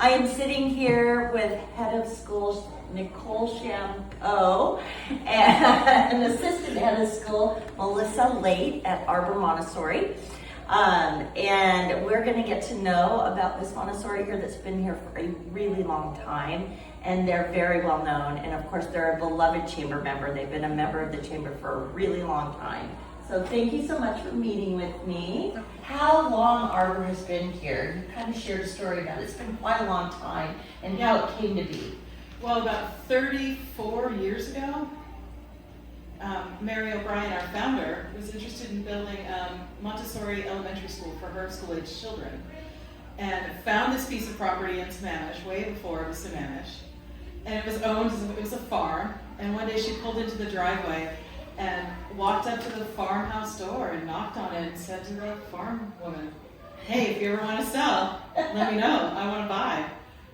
I am sitting here with head of school Nicole Champoux and assistant head of school Melissa Laight at Arbor Montessori. And we're going to get to know about this Montessori here that's been here for a really long time, and they're very well known, and of course they're a beloved chamber member. They've been a member of the chamber for a really long time. So thank you so much for meeting with me. How long Arbor has been here? You kind of shared a story about it. It's been quite a long time, and how it came to be. Well, about 34 years ago, Mary O'Brien, our founder, was interested in building Montessori elementary school for her school-age children, and found this piece of property in Sammamish way before it was Sammamish. And it was owned, it was a farm, and one day she pulled into the driveway and walked up to the farmhouse door and knocked on it and said to the farm woman, "Hey, if you ever want to sell, let me know, I want to buy."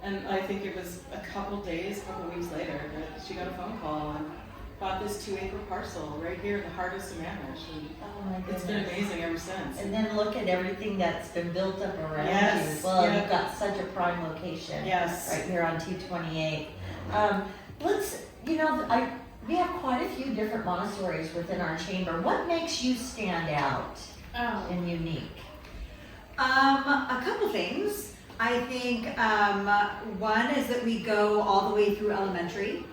And I think it was a couple weeks later that she got a phone call and bought this 2-acre parcel right here in the heart of Sammamish. And it's been amazing ever since. And then look at everything that's been built up around Yes, you. Well, yeah. you've got such a prime location. Yes. Right here on 228. We have quite a few different Montessoris within our chamber. What makes you stand out and unique? A couple things. I think one is that we go all the way through elementary.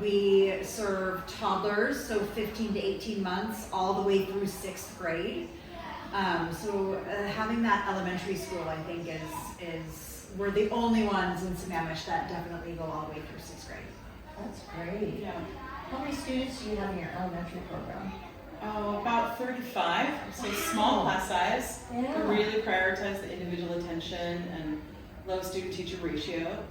We serve toddlers, so 15 to 18 months, all the way through 6th grade. Having that elementary school, I think, is we're the only ones in Sammamish that definitely go all the way through 6th grade. That's great. Yeah. How many students do you have in your elementary program? Oh, about 35, so small class size. Yeah. We really prioritize the individual attention and low student-teacher ratio.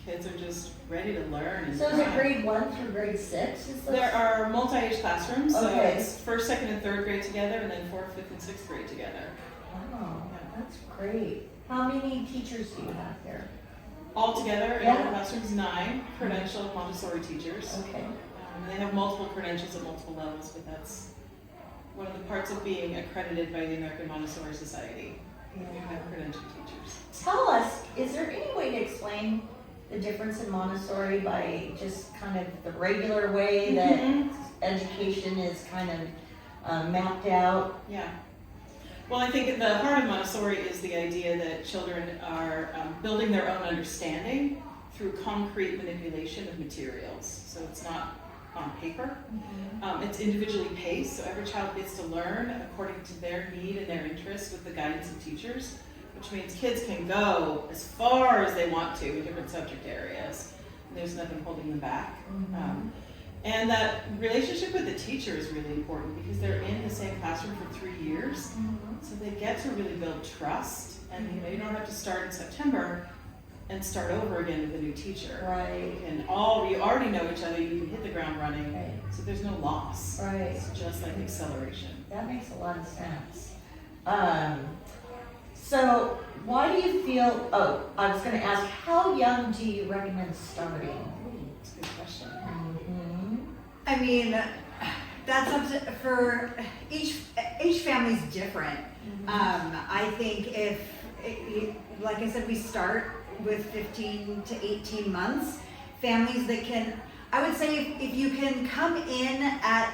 Kids are just ready to learn. And So is it grade 1 through grade 6? There are multi-age classrooms, so Okay. it's 1st, 2nd, and 3rd grade together, and then 4th, 5th, and 6th grade together. Wow, that's great. How many teachers do you have there? All together in Yeah. all classrooms, 9 credentialed Montessori teachers. Okay. And they have multiple credentials at multiple levels, but that's one of the parts of being accredited by the American Montessori Society. We have credentialed teachers. Tell us, is there any way to explain the difference in Montessori by just kind of the regular way that education is kind of mapped out? Yeah. Well, I think the heart of Montessori is the idea that children are building their own understanding through concrete manipulation of materials. So it's not on paper. It's individually paced, so every child gets to learn according to their need and their interests with the guidance of teachers, which means kids can go as far as they want to in different subject areas. There's nothing holding them back. And that relationship with the teacher is really important because they're in the same classroom for 3 years. So they get to really build trust, and you don't have to start in September and start over again with a new teacher. Right. And you already know each other, you can hit the ground running, Right. so there's no loss. Right. It's just like acceleration. That makes a lot of sense. So why do you feel, I was going to ask, how young do you recommend starting? That's a good question. I mean, that's up to, for each family's different. I think like I said, we start with 15 to 18 months. Families that can, I would say if you can come in at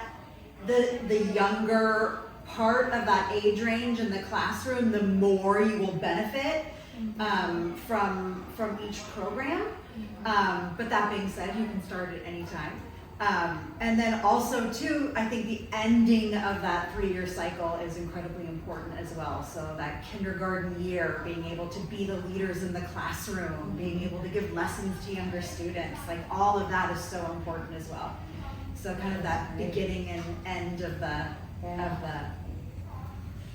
the younger part of that age range in the classroom, the more you will benefit from each program. But that being said, you can start at any time. And then also too, I think the ending of that 3-year cycle is incredibly important as well. So that kindergarten year, being able to be the leaders in the classroom, being able to give lessons to younger students, like all of that is so important as well. So kind of that beginning and end of the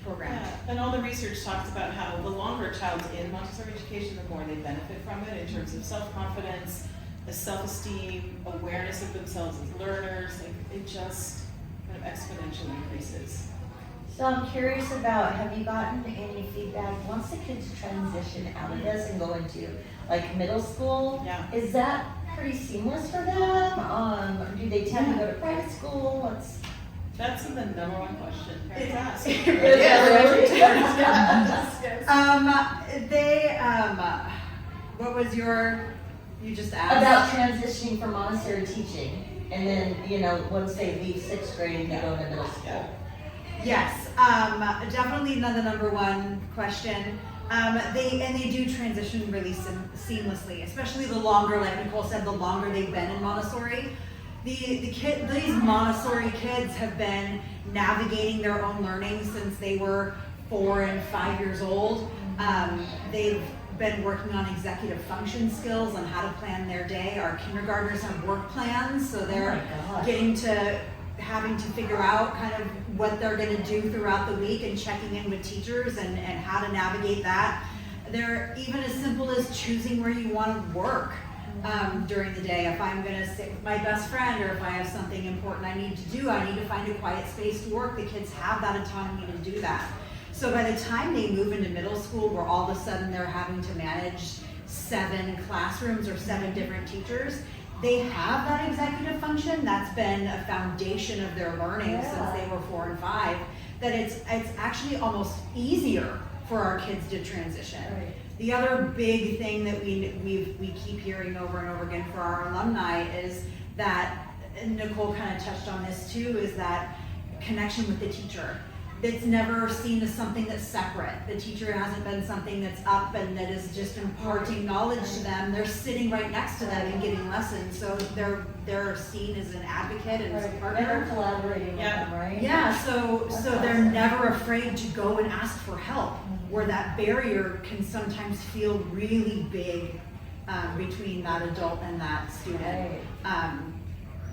program. Yeah, and all the research talks about how the longer a child's in Montessori education, the more they benefit from it in terms of self-confidence, the self-esteem, awareness of themselves as learners. It just kind of exponentially increases. So I'm curious about, have you gotten any feedback once the kids transition out of this and go into like middle school? Yeah. Is that pretty seamless for them? Do they tend to go to private school? That's the number one question parents ask. What was you just asked? About transitioning from Montessori teaching, and then, once they leave 6th grade, they go into middle school. Yes, definitely the number one question. They do transition really seamlessly, especially the longer, like Nicole said, the longer they've been in Montessori. These Montessori kids have been navigating their own learning since they were 4 and 5 years old. They've been working on executive function skills on how to plan their day. Our kindergartners have work plans, so they're having to figure out kind of what they're going to do throughout the week and checking in with teachers and how to navigate that. They're even as simple as choosing where you want to work during the day. If I'm going to sit with my best friend, or if I have something important I need to do, I need to find a quiet space to work. The kids have that autonomy to do that. So by the time they move into middle school, where all of a sudden they're having to manage 7 classrooms or 7 different teachers, they have that executive function. That's been a foundation of their learning since they were 4 and 5, that it's actually almost easier for our kids to transition. Right. The other big thing that we keep hearing over and over again for our alumni is that, and Nicole kind of touched on this too, is that connection with the teacher. That's never seen as something that's separate. The teacher hasn't been something that's up and that is just imparting knowledge to them. They're sitting right next to them and giving lessons, so they're seen as an advocate and as a partner. They're collaborating with them, right? Yeah, so they're never afraid to go and ask for help, where that barrier can sometimes feel really big between that adult and that student.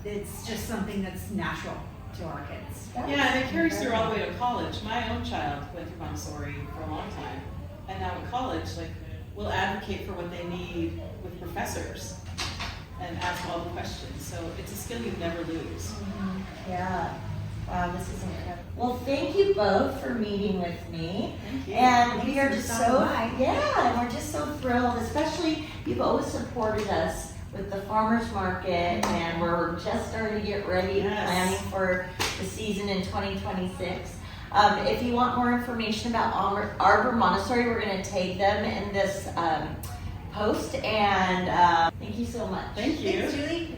It's just something that's natural to our kids. Yeah, and it carries through all the way to college. My own child went through Montessori for a long time, and now at college, we'll advocate for what they need with professors and ask all the questions. So it's a skill you never lose. Yeah. Wow, this is incredible. Well, thank you both for meeting with me. Thank you. And we are for just stopping by. and we're just so thrilled, especially you've always supported us with the farmers market, and we're just starting to get ready, planning for the season in 2026. If you want more information about Arbor Montessori, we're going to tag them in this post, and thank you so much. Thank you. Thanks, Julie.